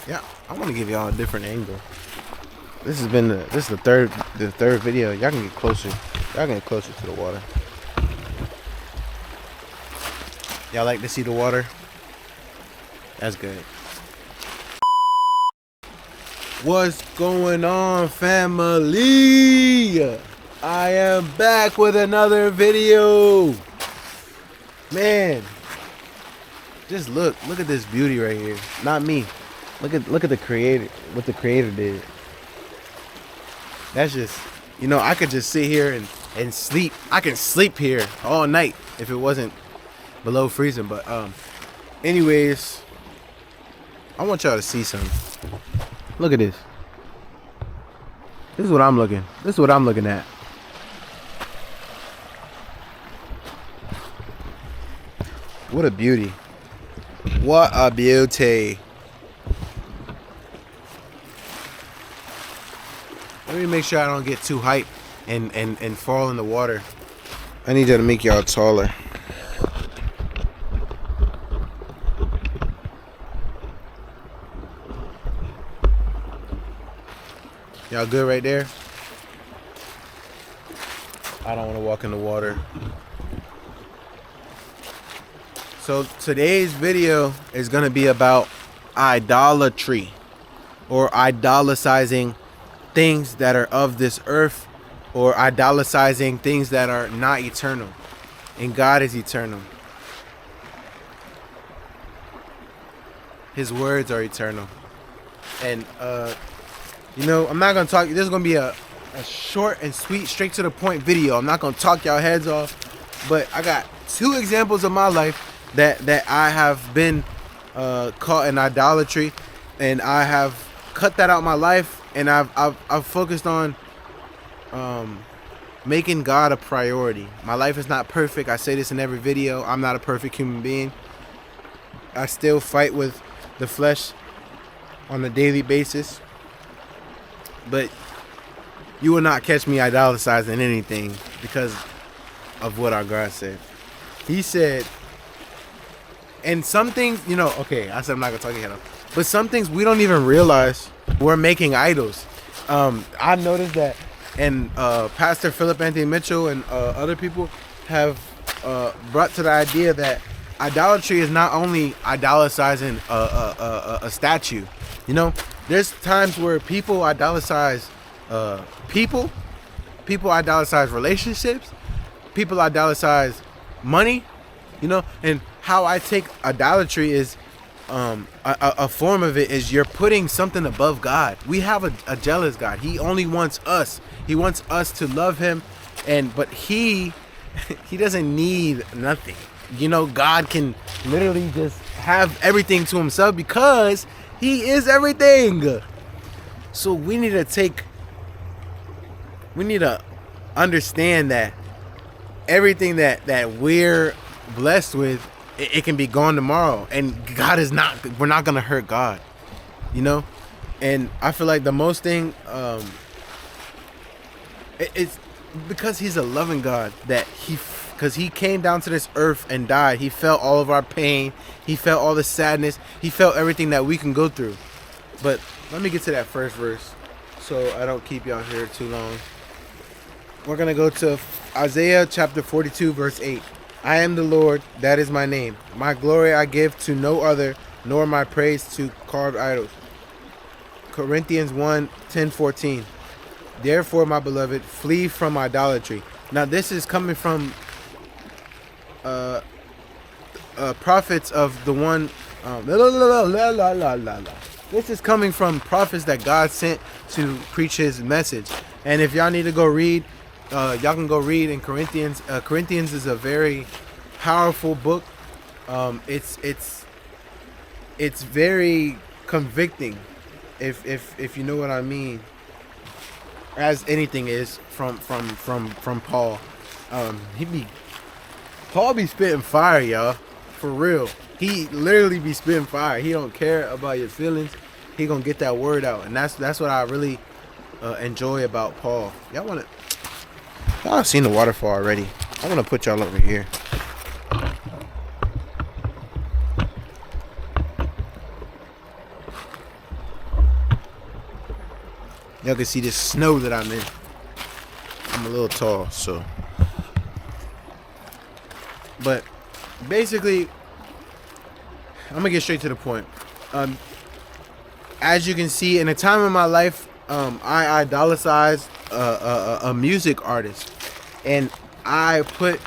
Yeah, I want to give y'all a different angle. This has been this is the third video. Y'all can get closer. Y'all can get closer to the water. Y'all like to see the water? That's good. What's going on, family? I am back with another video. Man, just look at this beauty right here. Not me. Look at the creator, what the creator did. That's just, I could just sit here and sleep. I can sleep here all night if it wasn't below freezing. But anyways, I want y'all to see something. Look at this. This is what I'm looking. This is what I'm looking at. What a beauty. What a beauty. Let me make sure I don't get too hyped and fall in the water. I need y'all to make y'all taller. Y'all good right there? I don't want to walk in the water. So today's video is going to be about idolatry, or idolatrizing things that are of this earth, or idolatrizing things that are not eternal, and God is eternal. His words are eternal. And I'm not gonna talk. This is gonna be a short and sweet, straight to the point video. I'm not gonna talk y'all heads off, but I got two examples of my life that I have been caught in idolatry, and I have cut that out of my life, and I've focused on making God a priority. My life is not perfect. I say this in every video. I'm not a perfect human being. I still fight with the flesh on a daily basis. But you will not catch me idolatrizing anything because of what our God said. He said, and some things, okay, I said I'm not going to talk your head off. But some things we don't even realize we're making idols. I noticed that, and Pastor Philip Anthony Mitchell and other people have brought to the idea that idolatry is not only idolatrizing a statue. There's times where people idolatrize people idolatrize relationships, people idolatrize money, and how I take idolatry is a form of it is you're putting something above God. We have a jealous God. He only wants us. He wants us to love him, but he doesn't need nothing. God can literally just have everything to himself because he is everything. So we need to understand that everything that we're blessed with, it can be gone tomorrow, and we're not gonna hurt God, and I feel like the most thing, it's because he's a loving God that because he came down to this earth and died. He felt all of our pain. He felt all the sadness. He felt everything that we can go through. But let me get to that first verse so I don't keep y'all here too long. We're going to go to Isaiah chapter 42, verse 8. I am the Lord, that is my name. My glory I give to no other, nor my praise to carved idols. Corinthians 1:10-14. Therefore, my beloved, flee from idolatry. Now, this is coming from prophets of the one. This is coming from prophets that God sent to preach his message. And if y'all need to go read, y'all can go read in Corinthians. Corinthians is a very powerful book. It's very convicting, if you know what I mean. As anything is from Paul. Paul be spitting fire, y'all. For real. He literally be spitting fire. He don't care about your feelings. He gonna get that word out. And that's what I really enjoy about Paul. Y'all have seen the waterfall already. I wanna put y'all over here. Y'all can see this snow that I'm in. I'm a little tall, so. But basically, I'm gonna get straight to the point. As you can see, in a time in my life, I idolatrized a music artist, and I put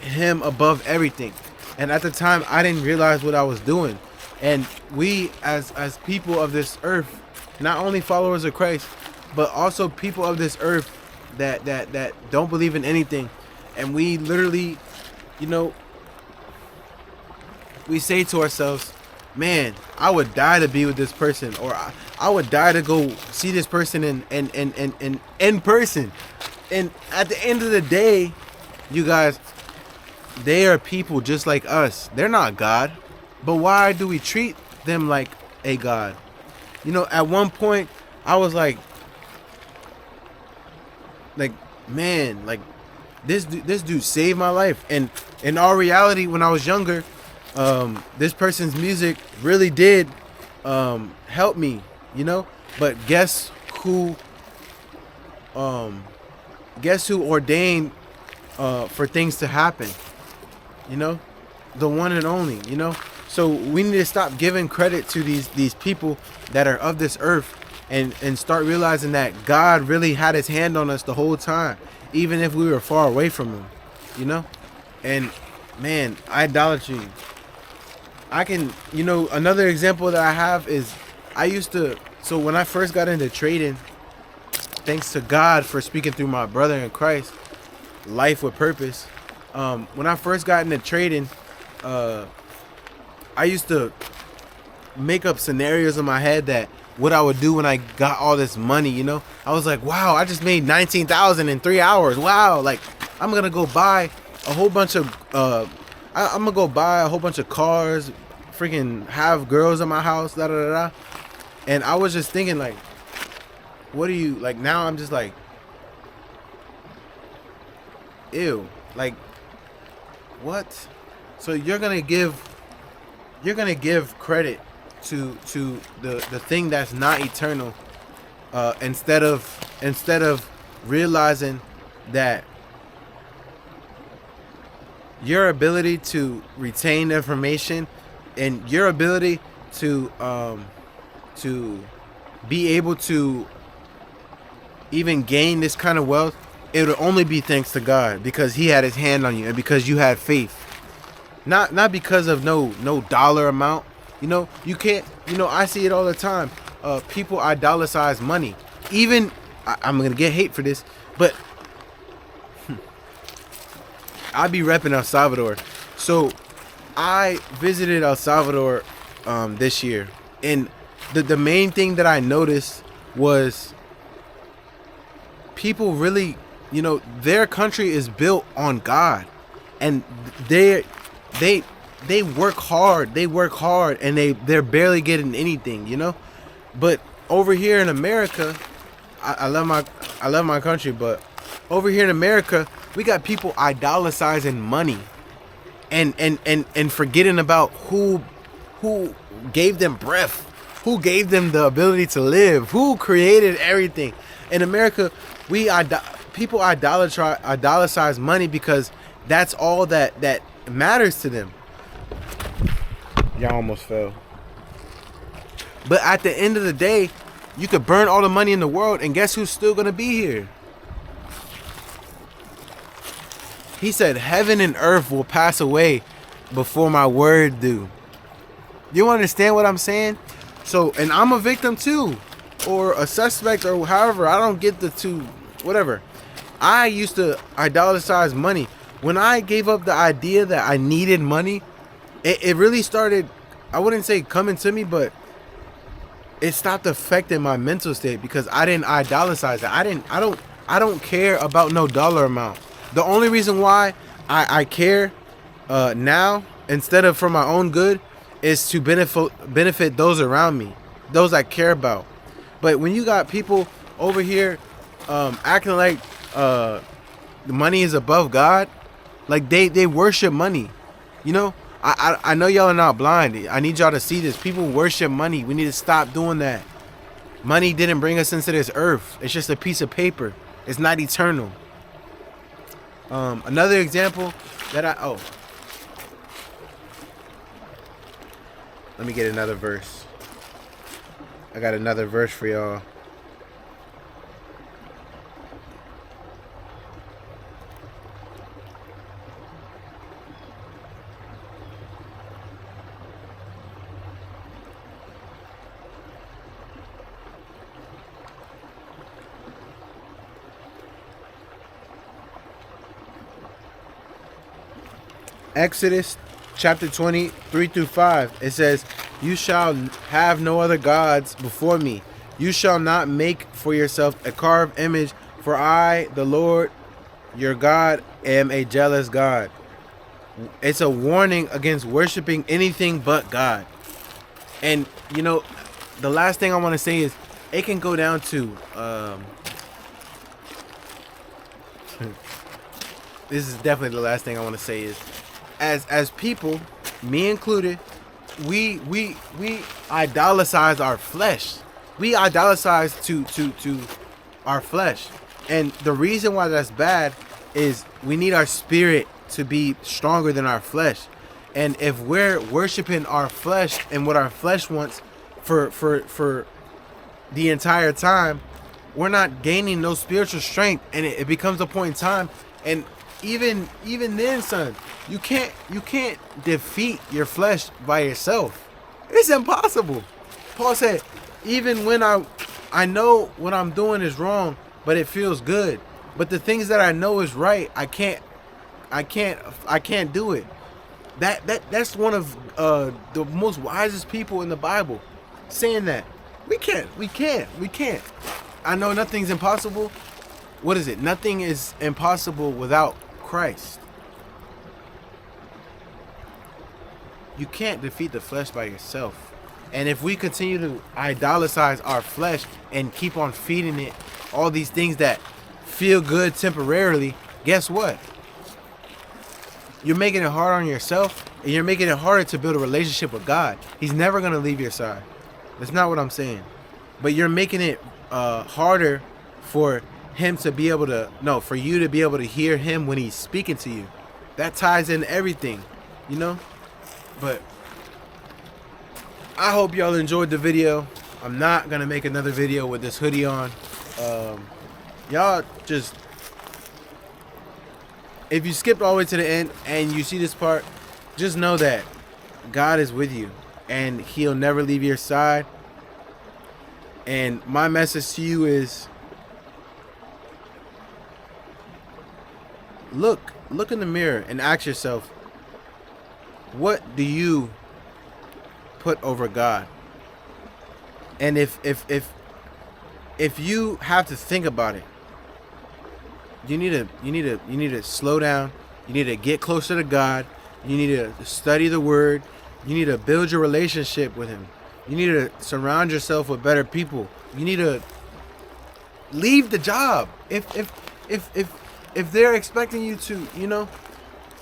him above everything. And at the time, I didn't realize what I was doing. And we, as people of this earth, not only followers of Christ, but also people of this earth that don't believe in anything, and we literally, we say to ourselves, man, I would die to be with this person, or I would die to go see this person in person. And at the end of the day, you guys, they are people just like us. They're not God. But why do we treat them like a God? At one point, I was like, man, like this dude saved my life. And in all reality, when I was younger, this person's music really did help me, But guess who ordained for things to happen? The one and only, So we need to stop giving credit to these people that are of this earth, and start realizing that God really had his hand on us the whole time, even if we were far away from him, And man, idolatry. I can, another example that I have is so when I first got into trading, thanks to God for speaking through my brother in Christ, Life with Purpose. When I first got into trading, I used to make up scenarios in my head that what I would do when I got all this money, I was like, wow, I just made 19,000 in 3 hours. Wow. Like, I'm going to go buy a whole bunch of, I'm going to go buy a whole bunch of cars, freaking have girls in my house, da da da da. And I was just thinking, like, what do you, like, now I'm just like, ew, like, what? So you're gonna give credit to the thing that's not eternal, instead of realizing that your ability to retain information and your ability to be able to even gain this kind of wealth, it would only be thanks to God, because he had his hand on you and because you had faith. Not because of no dollar amount. You can't, I see it all the time. People idolize money. Even, I'm going to get hate for this, but I be repping El Salvador. So I visited El Salvador this year. And the main thing that I noticed was people really, their country is built on God. And they work hard. They work hard, and they're barely getting anything, But over here in America, I love my country, but over here in America, we got people idolatrizing money, and forgetting about who gave them breath, who gave them the ability to live, who created everything. In America, people idolatrize money because that's all that matters to them. Y'all almost fell. But at the end of the day, you could burn all the money in the world, and guess who's still gonna be here? He said, heaven and earth will pass away before my word do. You understand what I'm saying? So, and I'm a victim too, or a suspect, or however. I don't get the two, whatever. I used to idolize money. When I gave up the idea that I needed money, it really started, I wouldn't say coming to me, but it stopped affecting my mental state, because I didn't idolize it. I don't care about no dollar amount. The only reason why I care now, instead of for my own good, is to benefit those around me, those I care about. But when you got people over here acting like the money is above God, like they worship money, I know y'all are not blind. I need y'all to see this. People worship money. We need to stop doing that. Money didn't bring us into this earth. It's just a piece of paper. It's not eternal. Another example that let me get another verse. I got another verse for y'all. Exodus chapter 20, 3-5. It says, "You shall have no other gods before me. You shall not make for yourself a carved image, for I, the Lord your God, am a jealous God." It's a warning against worshiping anything but God. And you know, the last thing I want to say is, it can go down to this is definitely the last thing I want to say is, as people, me included, we idolatrize our flesh. We idolatrize to our flesh. And the reason why that's bad is we need our spirit to be stronger than our flesh. And if we're worshiping our flesh and what our flesh wants for the entire time, we're not gaining no spiritual strength, and it becomes a point in time. And even then, son, you can't defeat your flesh by yourself. It's impossible. Paul said, even when I know what I'm doing is wrong, but it feels good. But the things that I know is right, I can't do it. That's one of the most wisest people in the Bible saying that. We can't. I know nothing's impossible. What is it? Nothing is impossible without Christ. You can't defeat the flesh by yourself. And if we continue to idolatrize our flesh and keep on feeding it all these things that feel good temporarily, guess what? You're making it hard on yourself, and you're making it harder to build a relationship with God. He's never going to leave your side. That's not what I'm saying. But you're making it harder for him to be able to, no, for you to be able to hear him when he's speaking to you. That ties in everything, you know? But I hope y'all enjoyed the video. I'm not going to make another video with this hoodie on. Y'all just, if you skipped all the way to the end and you see this part, just know that God is with you and he'll never leave your side. And my message to you is, look in the mirror and ask yourself, what do you put over God? And if you have to think about it, you need to slow down. You need to get closer to God. You need to study the Word. You need to build your relationship with Him. You need to surround yourself with better people. You need to leave the job. If they're expecting you to, you know,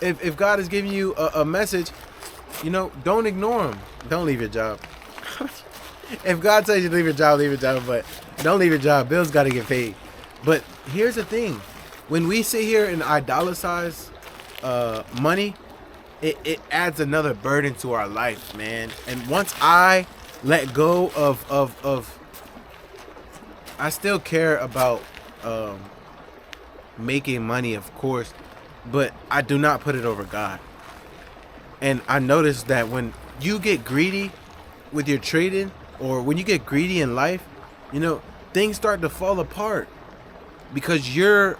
if God is giving you a message, you know, don't ignore him. Don't leave your job. If God tells you to leave your job, but don't leave your job. Bills got to get paid. But here's the thing. When we sit here and idolatrize money, it adds another burden to our life, man. And once I let go of I still care about making money, of course, but I do not put it over God. And I noticed that when you get greedy with your trading, or when you get greedy in life, you know, things start to fall apart because you're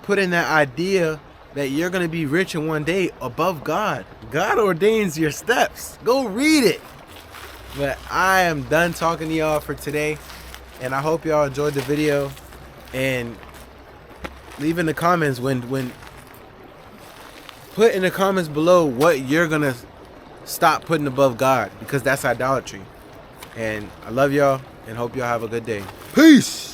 putting that idea that you're going to be rich in one day above God. God ordains your steps. Go read it. But I am done talking to y'all for today, and I hope y'all enjoyed the video. And leave in the comments put in the comments below what you're gonna stop putting above God, because that's idolatry. And I love y'all and hope y'all have a good day. Peace.